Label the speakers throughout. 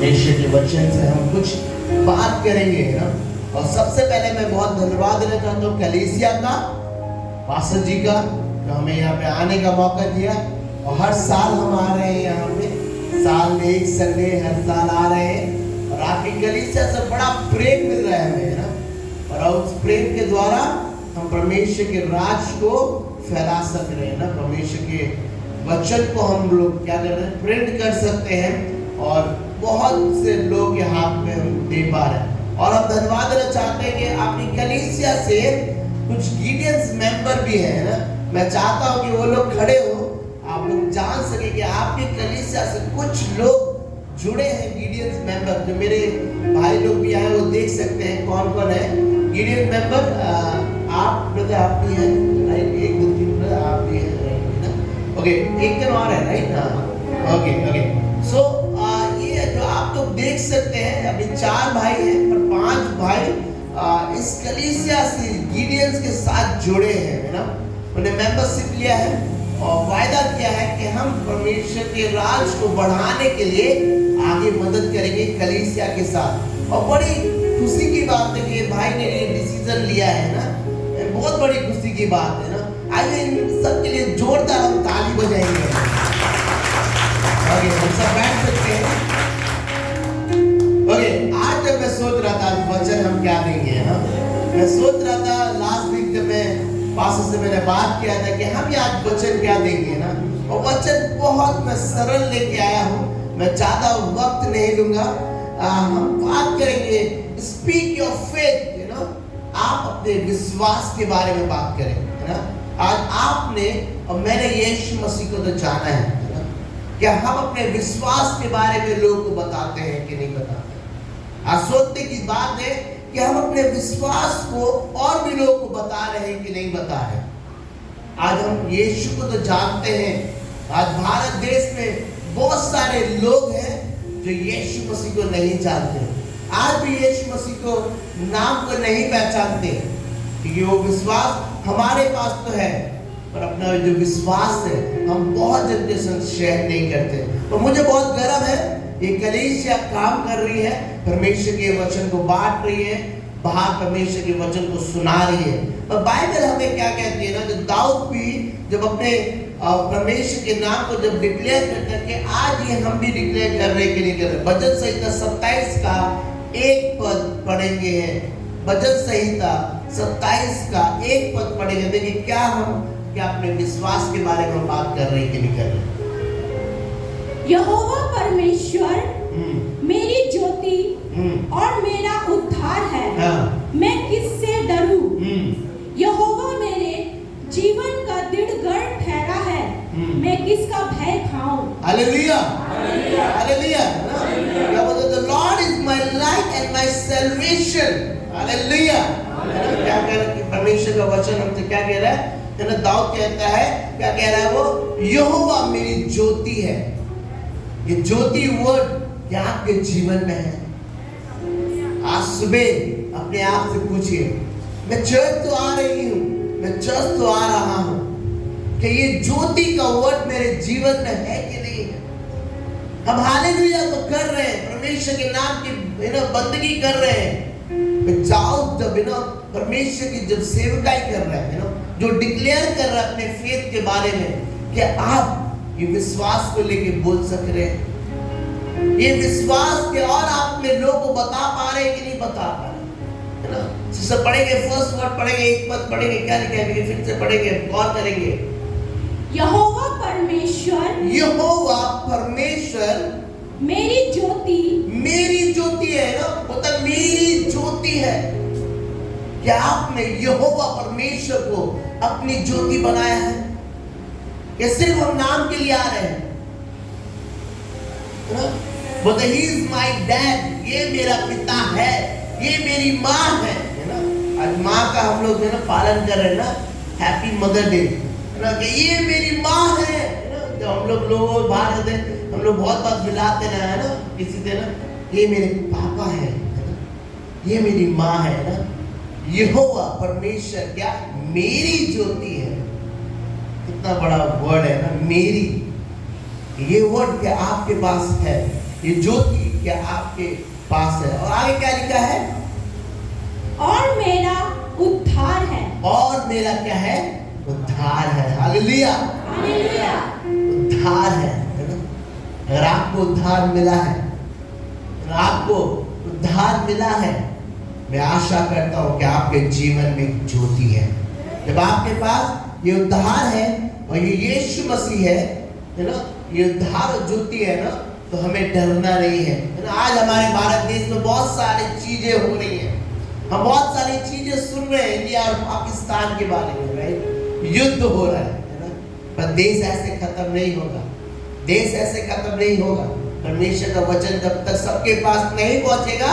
Speaker 1: परमेश्वर के वचन से हम कुछ बात करेंगे ना। और सबसे पहले मैं बहुत धन्यवाद देना चाहता हूँ कलीसिया का, पास्टर जी का, जो हमें यहाँ पे आने का मौका दिया। और हर साल हम आ रहे हैं यहाँ पे, साल में एक संडे हर साल आ रहे हैं। और आपकी कलीसिया से बड़ा प्रेम मिल रहा है हमें ना। और उस प्रेम के द्वारा हम परमेश्वर के राज को फैला सक रहे हैं ना। परमेश्वर के वचन को हम लोग क्या कर रहे हैं, प्रिंट कर सकते हैं और बहुत से लोग के हाथ में हम दे पा रहे हैं। और हम धन्यवाद देना चाहते हैं कि आपकी कलीसिया से कुछ गिडियंस मेंबर भी हैं ना। मैं चाहता हूं कि वो लोग खड़े हो, आप लोग जान सके कि आपकी कलीसिया से कुछ लोग जुड़े हैं गिडियंस मेंबर। जो मेरे भाई लोग भी आए वो देख सकते हैं कौन कौन है गिडियंस मेंबर। आप ब्रदर आप भी हैं राइट, 1 2 3 ब्रदर आप भी हैं राइट ना। ओके, एक जन और है राइट ना। ओके ओके, सो ये जो आप लोग देख सकते हैं अभी 4 भाई हैं पर 5 भाई इस कलीसिया से गिडियंस के साथ जुड़े हैं है ना। उन्हें मेंबरशिप लिया है और वायदा किया है कि हम परमेश्वर के राज को बढ़ाने के लिए आगे मदद करेंगे कलीसिया के साथ। और बड़ी खुशी की बात है कि भाई ने ये डिसीजन लिया है ना, बहुत बड़ी खुशी की बात है ना। आइए इन सब के लिए जोरदार हम ताली बजाएंगे। ओके, हम सब बैठ सकते हैं। ओके, आज जब मैं सोच रहा था वचन हम क्या देंगे ना, मैं सोच रहा था लास्ट वीक जब मैं पास्टर से मैंने बात किया था कि हम आज वचन क्या देंगे ना। और वचन बहुत मैं सरल लेके आया हूँ, मैं ज्यादा वक्त नहीं लूंगा। हम बात करेंगे speak your faith, you know. आप अपने विश्वास के बारे में बात करें है ना। आज आपने और मैंने यीशु मसीह को तो जाना है ना। क्या हम अपने विश्वास के बारे में लोगों को बताते हैं कि नहीं बताते? आज सोचने की बात है कि हम अपने विश्वास को और भी लोगों को बता रहे हैं कि नहीं बता रहे। आज हम यीशु को तो जानते हैं। आज भारत देश में बहुत सारे लोग हैं जो यीशु मसीह को नहीं जानते। आज भी यीशु मसीह को नाम को नहीं पहचानते, क्योंकि वो विश्वास हमारे पास तो है पर अपना जो विश्वास है हम बहुत जन के साथ शेयर नहीं करते। तो मुझे बहुत गर्व है ये कलीसिया काम कर रही है, परमेश्वर के वचन को बांट रही है, बाहर परमेश्वर के वचन को सुना रही है। और बाइबल हमें क्या कहती है ना, जो दाऊद भी जब अपने परमेश्वर के नाम को जब डिक्लेयर करते हैं कि आज ये हम भी डिक्लेयर कर रहे कि नहीं कर रहे। भजन संहिता 27 का 1 पद पढ़ेंगे, भजन संहिता 27 का 1 पद पढ़ेंगे। देखिए क्या हम क्या अपने विश्वास के बारे में बात कर रहे हैं कि नहीं कर रहे।
Speaker 2: यहोवा परमेश्वर मेरी ज्योति और मेरा उद्धार है। मैं किससे डरूं? यहोवा मेरे जीवन का दृढ़ गढ़ ठहरा है। मैं किसका भय खाऊं?
Speaker 1: Hallelujah, hallelujah. The Lord is my light and my salvation. Hallelujah. क्या कह रहा है परमेश्वर का वचन हमसे क्या कह रहा है? ना दाऊद कहता है, क्या कह रहा है वो? यहोवा मेरी ज्योति है। ये ज्योति वर्ड क्या आपके जीवन में है? आज सुबह अपने आप से पूछिए, मैं चर्च तो आ रही हूँ, मैं चर्च तो आ रहा हूँ, कि ये ज्योति का वर्ड मेरे जीवन में है कि नहीं है? हम हालेलुया तो कर रहे हैं, परमेश्वर के नाम की बंदगी कर रहे हैं। जाओ जब परमेश्वर की जब सेवकाई कर रहे हैं जो डिक्लेयर कर रहा है अपने फेथ के बारे में कि आप ये विश्वास को लेके बोल सक रहे हैं, ये विश्वास के और आप अपने लोगों को बता पा रहे हैं कि नहीं बता पा रहे है ना। सब पढ़ेंगे, फर्स्ट वर्ड पढ़ेंगे, 1 पद पढ़ेंगे, क्या लिखा है फिर से पढ़ेंगे, गौर करेंगे।
Speaker 2: यहोवा परमेश्वर,
Speaker 1: यहोवा परमेश्वर
Speaker 2: मेरी ज्योति
Speaker 1: है ना, मतलब मेरी ज्योति है। क्या आपने यहोवा परमेश्वर को अपनी ज्योति बनाया है? या सिर्फ हम नाम के लिए आ रहे हैं? बोलते ही इज माय डैड, ये मेरा पिता है, ये मेरी माँ है ना। आज माँ का हम लोग पालन कर रहे हैं ना, हैप्पी मदर डे है ना, कि ये मेरी माँ है ना। जब हम लोग बाहर होते हैं हम लोग बहुत बात मिलाते हैं ना किसी से ना, ये मेरे पापा है ना, ये मेरी माँ है ना। यहोवा परमेश्वर क्या मेरी ज्योति है। कितना बड़ा वर्ड है ना, मेरी। ये वर्ड क्या आपके पास है, ये ज्योति क्या आपके पास है। और आगे क्या लिखा है?
Speaker 2: और मेरा उद्धार है।
Speaker 1: और मेरा क्या है? उद्धार है। Hallelujah,
Speaker 2: hallelujah.
Speaker 1: उद्धार है ना? अगर आपको उद्धार मिला है, अगर आपको उद्धार मिला है, मैं आशा करता हूं कि आपके जीवन में ज्योति है। जब आपके पास ये उद्धार है और ये यीशु मसीह है ना, ये उद्धार और ज्योति है ना, तो हमें डरना नहीं है ना। आज हमारे भारत देश में बहुत सारी चीजें हो रही हैं, हम बहुत सारी चीजें सुन रहे हैं इंडिया और पाकिस्तान के बारे में, राइट? युद्ध हो रहा है ना, पर देश ऐसे खत्म नहीं होगा, देश ऐसे खत्म नहीं होगा। परमेश्वर का वचन जब तक सबके पास नहीं पहुंचेगा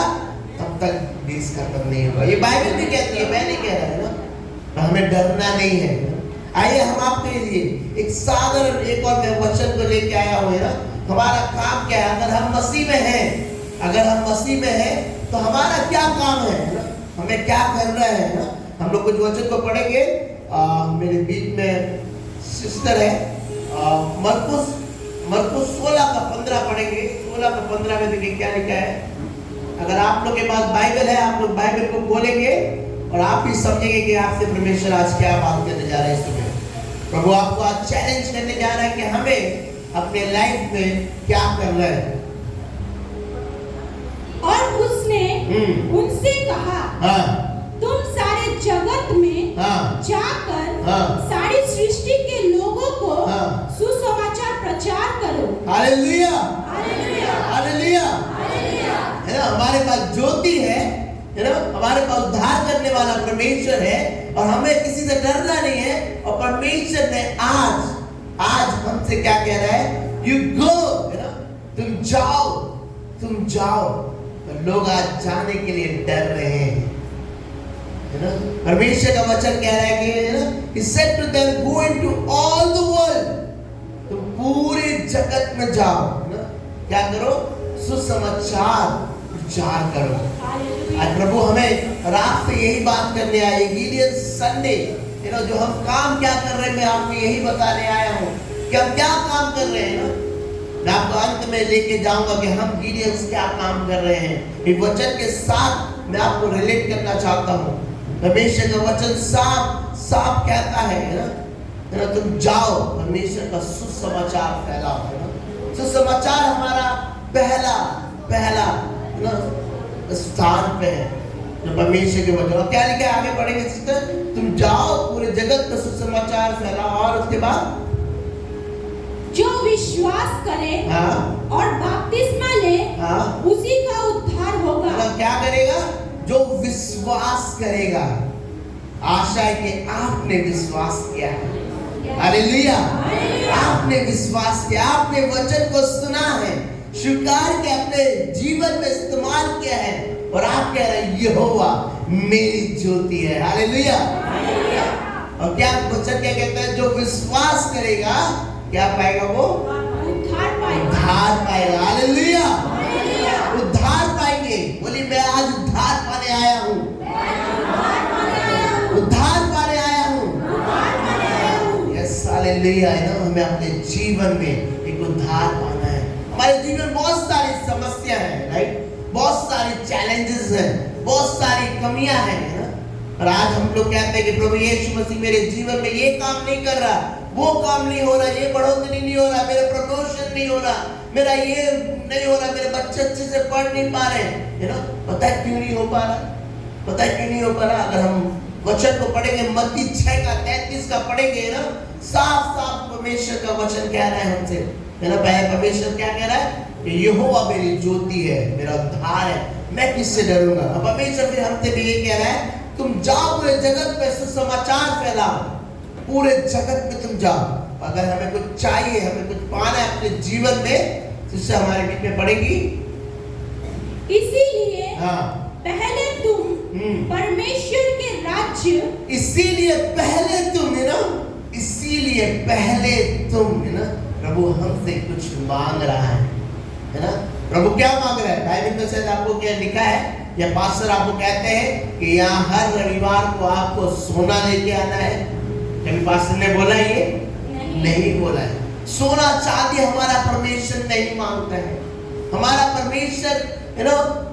Speaker 1: तब तक देश खत्म नहीं होगा। ये बाइबल भी कहती है, मैं नहीं कह रहा है ना। तो हमें डरना नहीं है। आइए हम आपके लिए एक साधारण एक और मैं वचन को लेके आया हूँ ना। हमारा काम क्या है? अगर हम मसीह में हैं, अगर हम मसीह में हैं तो हमारा क्या काम है ना? हमें क्या करना है ना? हम लोग कुछ वचन को पढ़ेंगे। मेरे बीच में सिस्टर है, मरकुस 16 का 15 पढ़ेंगे। 16 का 15 में देखिए क्या लिखा है। अगर आप लोग के पास बाइबल है, आप लोग बाइबल को खोलेंगे और आप भी समझेंगे कि आपसे परमेश्वर आज क्या बात करने जा रहे हैं। सुबह प्रभु आपको आज चैलेंज करने जा रहा है कि हमें अपने लाइफ में क्या करना है।
Speaker 2: और उसने उनसे कहा, तुम सारे जगत में जाकर सारी सृष्टि के लोगों को सुसमाचार प्रचार करो।
Speaker 1: हालेलुया,
Speaker 2: हालेलुया,
Speaker 1: हालेलुया, है ना। हमारे पास ज्योति है ना, हमारे पास उद्धार करने वाला परमेश्वर है और हमें किसी से डरना नहीं है। और परमेश्वर ने आज हमसे क्या कह रहा है? यू गो, है ना, तुम जाओ, तुम जाओ। तो लोग आज जाने के लिए डर रहे हैं, है ना। परमेश्वर का वचन कह रहा है कि, है ना, he said to them, go into all the world, तुम पूरे जगत में जाओ, है ना। क्या करो? सुसमाचार प्रचार करो। आज प्रभु हमें रात से यही बात करने आए। गिडियन संडे, यू नो, जो हम काम क्या कर रहे हैं, मैं आपको यही बताने आया हूँ कि हम क्या काम कर रहे हैं ना। मैं आपको अंत में लेके जाऊंगा कि हम गिडियंस क्या काम कर रहे हैं। इस वचन के साथ मैं आपको रिलेट करना चाहता हूँ। परमेश्वर का वचन साफ कहता है ना, तुम जाओ, परमेश्वर का सुसमाचार फैलाओ, है ना। सुसमाचार हमारा पहला ना स्थान पे है जो परमेश्वर के वचन। और क्या लिखा है? आगे पढ़ेंगे सिस्टर। तुम जाओ, पूरे जगत में सुसमाचार फैलाओ। और उसके बाद
Speaker 2: जो विश्वास करे और बपतिस्मा ले, उसी का उद्धार होगा।
Speaker 1: तो क्या करेगा? जो विश्वास करेगा। आशा है कि आपने विश्वास किया है। हालेलुया, आपने विश्वास किया, आपने वचन को सुना है, स्वीकार के अपने जीवन में इस्तेमाल किया है और आप कह रहे हैं यहोवा मेरी ज्योति है। हालेलुया। और क्या वचन क्या कहता है? जो विश्वास करेगा क्या पाएगा? वो
Speaker 2: उद्धार पाएगा।
Speaker 1: उद्धार पाएगा। हालेलुया, उद्धार पाएंगे। बोली मैं आज उद्धार पाने आया हूँ, उद्धार पाने आया हूँ। यस, हालेलुया, है ना। हमें अपने जीवन में एक उद्धार पाना है। हमारे जीवन में बहुत सारी समस्या है, राइट, बहुत सारी चैलेंजेस हैं, बहुत सारी कमियां हैं, है ना। और आज हम लोग कहते हैं कि प्रभु यीशु मसीह मेरे जीवन में ये काम नहीं कर रहा, वो काम नहीं हो रहा, ये बढ़ोतरी नहीं हो रहा, मेरा प्रमोशन नहीं हो रहा, मेरा ये नहीं हो रहा, मेरे बच्चे अच्छे से पढ़ नहीं पा रहे, है ना। पता है क्यों नहीं हो पा रहा? पता है क्यों नहीं हो पा रहा? अगर हम वचन को पढ़ेंगे, मत्ती 6 का 33 का पढ़ेंगे ना, साफ परमेश्वर का वचन कह रहा है हमसे, है ना। पहले परमेश्वर क्या कह रहा है? कि यहोवा मेरी ज्योति है, मेरा उद्धार है, मैं किससे डरूंगा। अब परमेश्वर फिर हमसे भी ये कह रहा है, तुम जाओ, पूरे जगत में सुसमाचार फैलाओ, पूरे जगत में तुम जाओ। अगर हमें कुछ चाहिए, हमें कुछ पाना है अपने जीवन में, जिससे हमारे बीच में पड़ेगी।
Speaker 2: इसीलिए पहले तुम परमेश्वर के राज्य,
Speaker 1: इसीलिए पहले तुम, है ना, इसीलिए पहले तुम, है ना। प्रभु हमसे कुछ मांग रहा है ना। प्रभु क्या मांग रहा है? बाइबल में शायद आपको क्या लिखा है, या पास्टर आपको कहते हैं कि यहाँ हर रविवार को आपको सोना लेके आना है। कभी पास्टर ने बोला ये? नहीं बोला है। सोना चांदी हमारा परमेश्वर नहीं मांगता है। हमारा परमेश्वर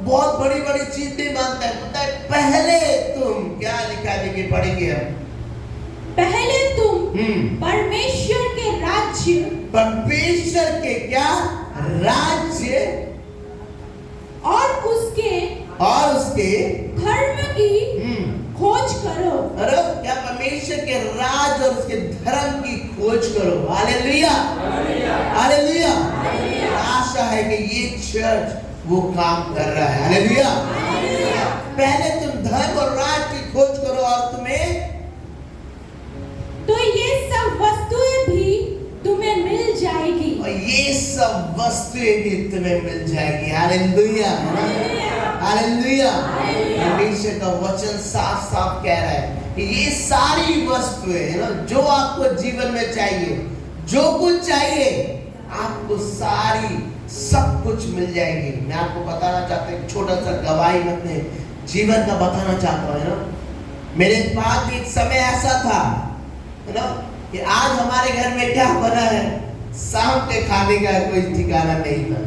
Speaker 1: बहुत बड़ी बड़ी चीज नहीं मानता है। पता है, पहले तुम, क्या लिखा है देखिए, पढ़ेंगे हम।
Speaker 2: पहले तुम परमेश्वर के राज्य,
Speaker 1: परमेश्वर के क्या राज्य
Speaker 2: और उसके
Speaker 1: धर्म
Speaker 2: की खोज करो।
Speaker 1: अरे क्या, परमेश्वर के राज और उसके धर्म की खोज करो। Hallelujah, hallelujah. आशा है कि ये चर्च वो काम कर रहा है। हालेलुया। पहले तुम धर्म और राज की खोज करो और तुम्हें,
Speaker 2: तो ये सब वस्तुएं भी तुम्हें मिल जाएगी।
Speaker 1: और ये सब वस्तुएं भी तुम्हें मिल जाएगी। Hallelujah, hallelujah. परमेश्वर का वचन साफ साफ कह रहा है कि ये सारी वस्तुएं जो आपको जीवन में चाहिए, जो कुछ चाहिए आपको, सारी सब कुछ मिल जाएगी। मैं आपको बताना चाहता हूँ, छोटा सा गवाही में अपने जीवन का बताना चाहता हूँ। मेरे पास एक समय ऐसा था कि आज हमारे घर में क्या बना है, शाम के खाने का कोई ठिकाना नहीं था।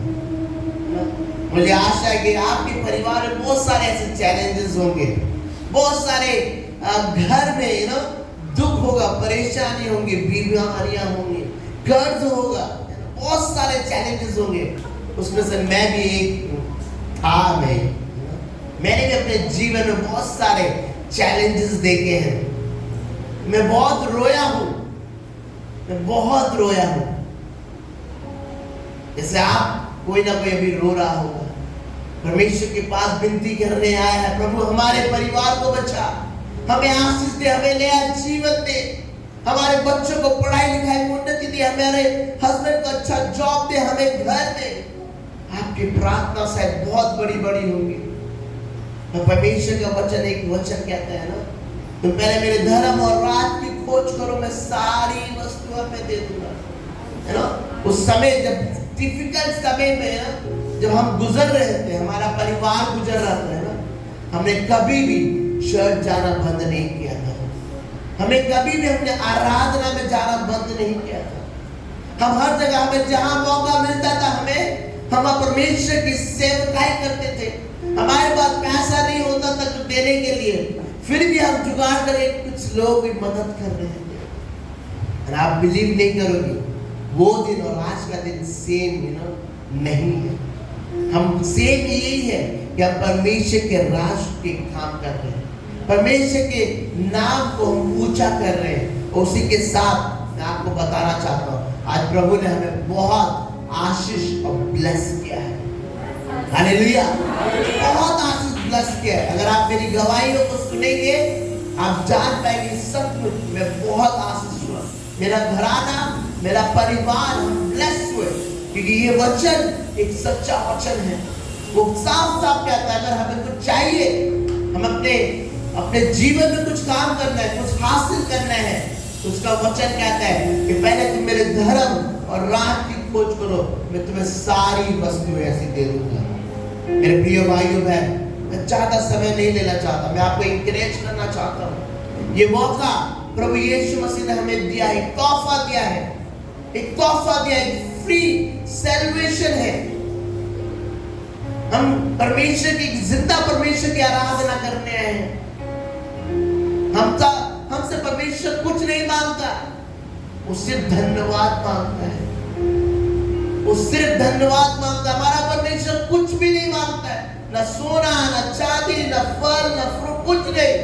Speaker 1: मुझे आशा है कि आपके परिवार में बहुत सारे ऐसे चैलेंजेस होंगे, बहुत सारे घर में दुख होगा, परेशानी होंगी, बीमारियां होंगी, कर्ज होगा, बहुत सारे चैलेंजेस होंगे। उसमें से मैं भी एक था। मैंने भी अपने जीवन में बहुत सारे चैलेंजेस देखे हैं। मैं बहुत रोया हूं, मैं बहुत रोया हूं। जैसे आप कोई ना कोई अभी रो रहा होगा, परमेश्वर के पास विनती करने आया है, प्रभु हमारे परिवार को बचा, हमें आशीष दे, हमें नया जीवन दे, हमारे बच्चों को पढ़ाई लिखाई में उन्नति दे, हमारे हस्बैंड को अच्छा जॉब दे, हमें घर दे। आपकी प्रार्थना शायद बहुत बड़ी बड़ी होगी। परमेश्वर का वचन, एक वचन कहता है तुम पहले मेरे धर्म और राज की खोज करो, मैं सारी वस्तुएं मैं दे दूंगा। उस समय जब डिफिकल्ट समय में जब हम गुजर रहे थे, हमारा परिवार गुजर रहा था हमने कभी भी चर्च जाना बंद नहीं किया था। हमें कभी भी हमने आराधना में जाना बंद नहीं किया था। हम हर जगह, हमें जहां मौका मिलता था, हम परमेश्वर की सेवकाई करते थे। हमारे पास पैसा नहीं होता था कुछ देने के लिए, फिर भी हम जुगाड़ करके कुछ लोग की मदद कर रहे थे। और आप बिलीव नहीं करोगे, वो दिन और आज का दिन सेम नहीं है। हम सेम यही है कि हम परमेश्वर के राज के काम कर रहे हैं, परमेश्वर के नाम को हम ऊंचा कर रहे हैं। उसी के साथ मैं आपको बताना चाहता हूँ, आज प्रभु ने हमें बहुत आशीष और ब्लेस किया है। हालेलुया, बहुत आशीष ब्लेस किया है। अगर आप मेरी गवाहियों को सुनेंगे, आप जान पाएंगे सब कुछ मैं बहुत आशीष हुआ। मेरा घराना, मेरा परिवार, हम ब्लेस हुए, क्योंकि ये वचन एक सच्चा वचन है। वो साफ साफ कहता है, अगर हमें कुछ चाहिए, हम अपने जीवन में कुछ काम करना है, कुछ हासिल करना है, तो उसका वचन कहता है कि पहले तुम मेरे धर्म और राज की खोज करो, मैं तुम्हें सारी वस्तुएं ऐसी दे दूंगा। मेरे प्रिय भाइयों बहन, मैं ज्यादा समय नहीं लेना चाहता, मैं आपको इंकरेज करना चाहता हूँ। ये मौका प्रभु यीशु मसीह ने हमें दिया है, एक तोहफा दिया है, एक तोहफा दिया है, फ्री सैल्वेशन है। हम परमेश्वर की, जिंदा परमेश्वर की आराधना करने आए हैं। हमसे परमेश्वर कुछ नहीं मांगता, वो सिर्फ धन्यवाद मांगता है। वो सिर्फ धन्यवाद मांगता है। हमारा परमेश्वर कुछ भी नहीं मांगता है, न सोना, न चांदी, न फल, न फ्रूट, कुछ नहीं।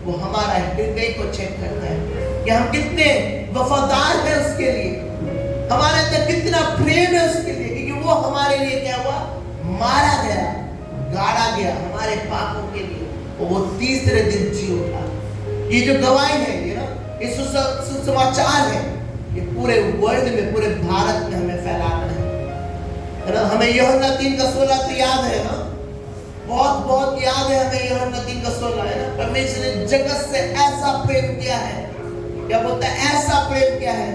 Speaker 1: वो हमारा हृदय को चेक करता है कि हम कितने वफादार हैं उसके लिए, हमारे अंदर कितना प्रेम है उसके लिए, क्योंकि वो हमारे लिए क्या हुआ, मारा गया, गाड़ा गया हमारे पापों के लिए, और वो तीसरे दिन जी उठा। ये जो गवाही है, ये सुसमाचार है, ये पूरे वर्ल्ड में, पूरे भारत में हमें फैलाना है ना। हमें यूहन्ना 3:16 तो याद है ना, बहुत याद है हमें यूहन्ना 3:16 है ना। परमेश्वर ने जगत से ऐसा प्रेम किया है, क्या बोलता है, ऐसा प्रेम किया है,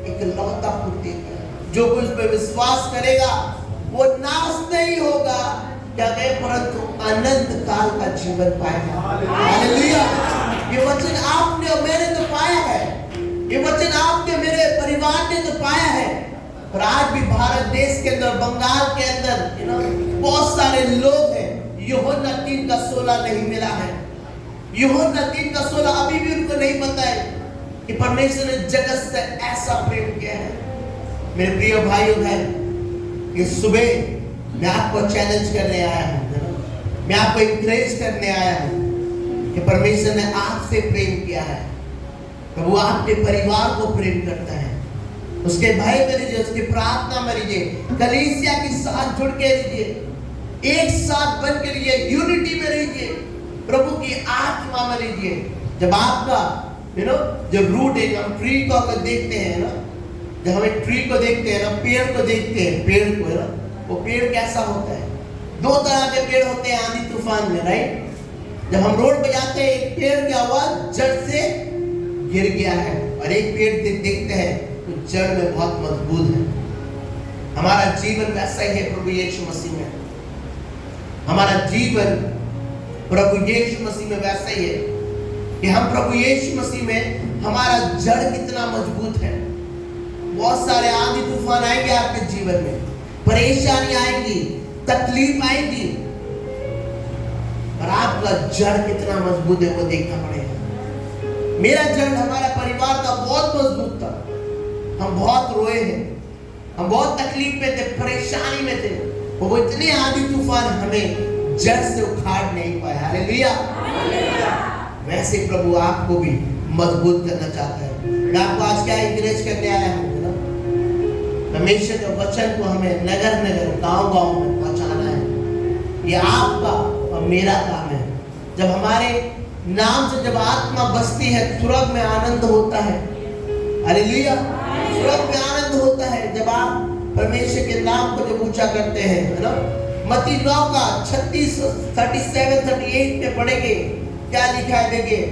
Speaker 1: एक लौता पुत्र दिया, जो कुछ पे विश्वास करेगा वो नाश नहीं होगा, क्या कहे, परंतु अनंत काल का जीवन पाएगा। हालेलुया। ये वचन आपने और मैंने तो पाया है, ये वचन आपने, मेरे परिवार ने तो पाया है। और आज भी भारत देश के अंदर, बंगाल के अंदर बहुत सारे लोग हैं, यूहन्ना 3:16 नहीं मिला है। यूहन्ना 3:16 अभी भी उनको नहीं पता है कि परमेश्वर ने जगत से ऐसा प्रेम किया है। मेरे प्रिय भाइयों बहन, ये सुबह मैं आपको चैलेंज करने आया हूँ, मैं आपको इंकरेज करने आया हूँ कि परमेश्वर ने आपसे प्रेम किया है। प्रभु आपके परिवार को प्रेम करता है। उसके भय में रहिए, उसकी प्रार्थना में रहिए, कलीसिया के साथ जुड़ के रहिए, एक साथ बन के रहिए, यूनिटी में रहिए, प्रभु की आत्मा में रहिए। जब आपका जब रूट है, हम ट्री को अगर देखते हैं ना, जब हमें ट्री को देखते हैं ना, पेड़ को देखते हैं, पेड़ को है ना, वो पेड़ कैसा होता है? दो तरह के पेड़ होते हैं आंधी तूफान में, राइट। जब हम रोड पे जाते हैं, एक पेड़ की आवाज जड़ से गिर गया है, और एक पेड़ देखते हैं तो जड़ में बहुत मजबूत है। हमारा जीवन वैसा ही है प्रभु यीशु मसीह में। हमारा जीवन प्रभु यीशु मसीह में वैसा ही है कि हम प्रभु यीशु मसीह में, हमारा जड़ कितना मजबूत है। बहुत सारे आंधी तूफान आएंगे आपके जीवन में, परेशानी आएंगी, तकलीफ आएंगी, पर आपका जड़ कितना मजबूत है वो देखना पड़ेगा। मेरा जड़ हमारा परिवार का बहुत मजबूत था। हम बहुत रोए हैं, हम बहुत तकलीफ में थे, परेशानी में थे, वो इतने आंधी तूफान हमें जड़ से उखाड़ नहीं पाए। हालेलुया। वैसे प्रभु आपको भी मजबूत करना चाहता है। मैं आपको आज क्या इंकरेज करने आया हूँ, परमेश्वर के वचन को हमें नगर नगर, गांव गांव में पहुंचाना है। ये आपका और मेरा काम है। जब हमारे नाम से जब आत्मा बसती है, स्वर्ग में आनंद होता है। हालेलुया। स्वर्ग में आनंद होता है जब आप परमेश्वर के नाम को जब ऊंचा करते हैं, है ना। मत्ती 9:36, 37, 38 में पढ़ेंगे क्या लिखा है, देखिए।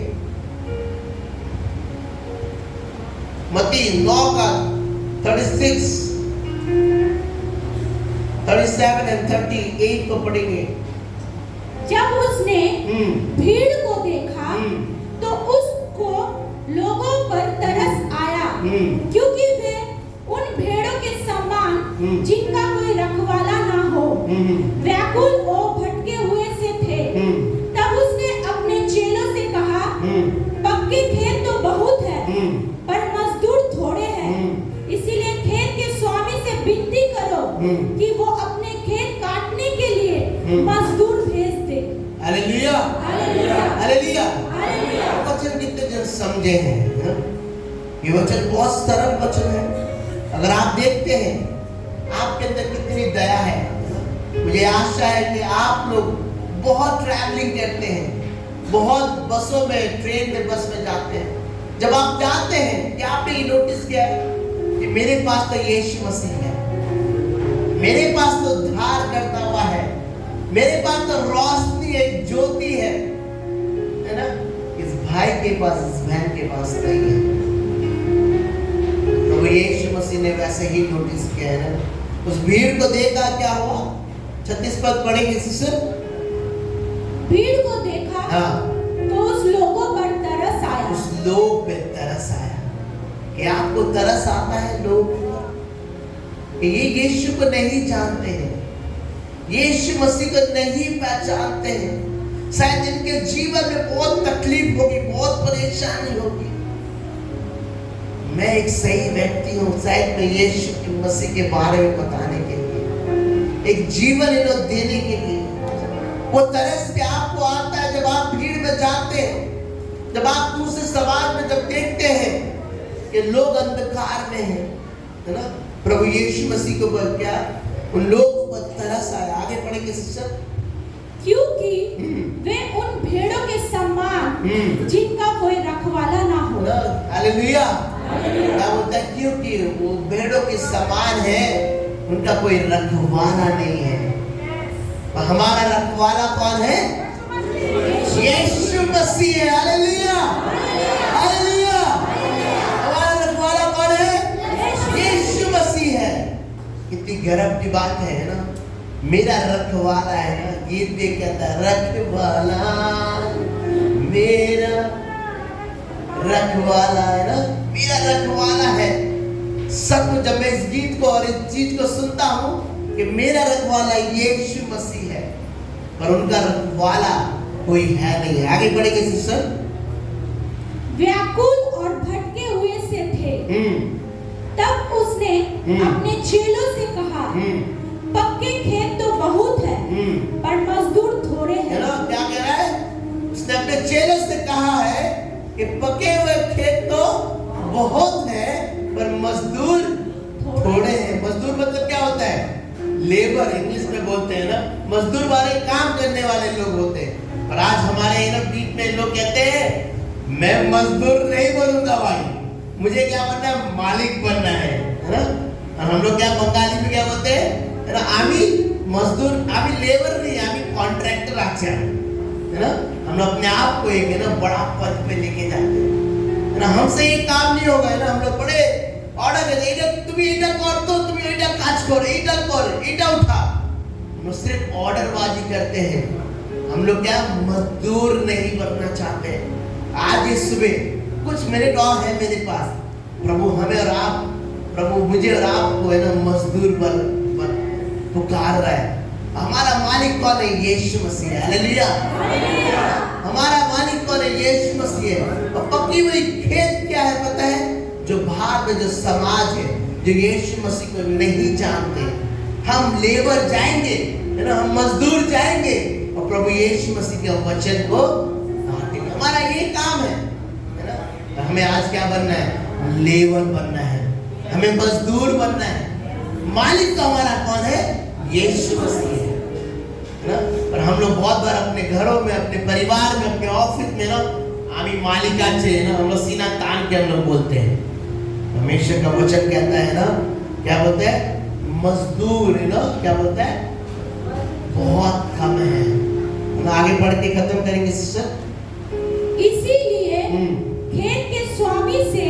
Speaker 1: मत्ती 9:36, 37 और 38 को पढ़ेंगे।
Speaker 2: जब उसने भीड़ को देखा तो उसको लोगों पर तरस आया, क्योंकि वे उन भेड़ों के समान जिनका कोई रखवाला ना हो, व्याकुल और भटके हुए से थे। तब उसने अपने चेलों से कहा, पक्के खेत तो बहुत है, पर मजदूर थोड़े हैं, इसीलिए खेत के स्वामी से विनती करो कि वो अपने खेत काटने के लिए मजदूर भेज दे।
Speaker 1: Hallelujah, hallelujah, hallelujah. वचन कितने जन समझे हैं? ये वचन बहुत सरल वचन है। अगर आप देखते हैं, आपके अंदर कितनी दया है। मुझे आशा है कि आप लोग बहुत ट्रैवलिंग करते हैं, बहुत बसों में, ट्रेन में, बस में जाते हैं। जब आप जाते हैं, क्या आपने ये नोटिस किया है कि मेरे पास तो यीशु मसीह है, मेरे पास तो उद्धार करता हुआ है, मेरे पास तो रोशनी, एक ज्योति है ना। इस भाई के पास, इस बहन के पास नहीं है। तो यीशु मसीह ने वैसे ही नोटिस किया है ना। उस भीड़ को देखा, क्या हुआ? 36 पद पढ़ेंगे सिस्टर।
Speaker 2: भीड़ को देखा,
Speaker 1: हाँ,
Speaker 2: तो उस लोगों पर तरस आया।
Speaker 1: उस लोग पे तरस आया। कि आपको तरस आता है लोग कि ये यीशु को नहीं जानते हैं, यीशु मसीह को नहीं पहचानते हैं। शायद इनके जीवन में बहुत तकलीफ होगी, बहुत परेशानी होगी। मैं एक सही व्यक्ति हूँ, शायद मैं यीशु मसीह के बारे में बताने के लिए, एक जीवन इन्हें देने के लिए। वो तरस के आपको आता है जब आप भीड़ में जाते हैं, जब आप दूसरे समाज में जब देखते हैं कि लोग अंधकार में हैं, है ना। प्रभु यीशु मसीह को क्या उन लोगों पर तरस आया। आगे पढ़ेंगे सिस्टर।
Speaker 2: क्योंकि वे उन भेड़ों के समान जिनका कोई रखवाला ना हो।
Speaker 1: हालेलुया। क्या बोलता है? क्योंकि वो भेड़ों के समान है, उनका कोई रखवाला नहीं है। और हमारा रखवाला कौन है? यीशु मसीह है। Hallelujah, hallelujah. हमारा रखवाला कौन है? यीशु मसीह है। कितनी गर्व की बात है ना। मेरा रखवाला है ना। गीत भी कहता है, रखवाला मेरा रखवाला है ना, मेरा रखवाला है। सच जब मैं इस गीत को और इस चीज को सुनता हूं कि मेरा रखवाला यीशु मसीह है, पर उनका रखवाला कोई है नहीं है। आगे बढ़ेंगे सिस्टर।
Speaker 2: व्याकुल और भटके हुए से थे। तब उसने अपने चेलों से कहा, पक्के खेत तो बहुत है, पर मजदूर थोड़े हैं।
Speaker 1: क्या कह रहा है? उसने अपने चेलों से कहा है कि पके हुए खेत तो बहुत है, पर मजदूर थोड़े हैं। मजदूर मतलब क्या होता है? लेबर इंग्लिश में बोलते हैं ना। मजदूर वाले काम करने वाले लोग होते हैं। पर आज हमारे बीच में लोग कहते हैं मैं मजदूर नहीं बनूंगा भाई, मुझे क्या बनना है? मालिक बनना है ना। और हम लोग क्या बंगाली में क्या बोलते हैं है ना? आमी मजदूर, आमी लेबर नहीं, आमी कॉन्ट्रैक्टर अच्छा है ना। हम लोग अपने आप को एक है ना बड़ा पद पे लेके जाते हैं ना। हमसे ये काम नहीं होगा है ना। हम लोग बड़े ऑर्डर देते हैं, तुम এটা করতো, तुम এটা কাজ करो, এটা कर, এটা उठा। हम लोग सिर्फ ऑर्डरबाजी करते हैं। हम लोग क्या मजदूर नहीं बनना चाहते। आज इस सुबह कुछ मिनट और है मेरे पास, प्रभु हमें और आप, प्रभु मुझे और आपको है ना मजदूर बन पुकार रहा है। हमारा मालिक कौन है? यीशु मसीह है। हालेलुया। हमारा मालिक कौन है? यीशु मसीह है। और पकी हुई खेत क्या है पता है? जो बाहर में जो समाज है जो यीशु मसीह को नहीं जानते, हम लेबर जाएंगे है ना, हम मजदूर जाएंगे और प्रभु यीशु मसीह के वचन को बांटेंगे। हमारा ये काम है ना। तो हमें आज क्या बनना है? लेबर बनना है, हमें मजदूर बनना है। मालिक तो हमारा कौन है? यीशु मसीह है ना। पर हम लोग बहुत बार अपने घरों में, अपने परिवार में, अपने ऑफिस में ना आमी मालिका चाहिए ना, हम लोग सीना तान के हम लोग बोलते हैं। हमेशा का वचन कहता है ना, क्या बोलता है? मजदूर है ना, क्या बोलता है? बहुत कम है ना। आगे बढ़ के खत्म करेंगे सिस्टर।
Speaker 2: इसीलिए खेत के स्वामी से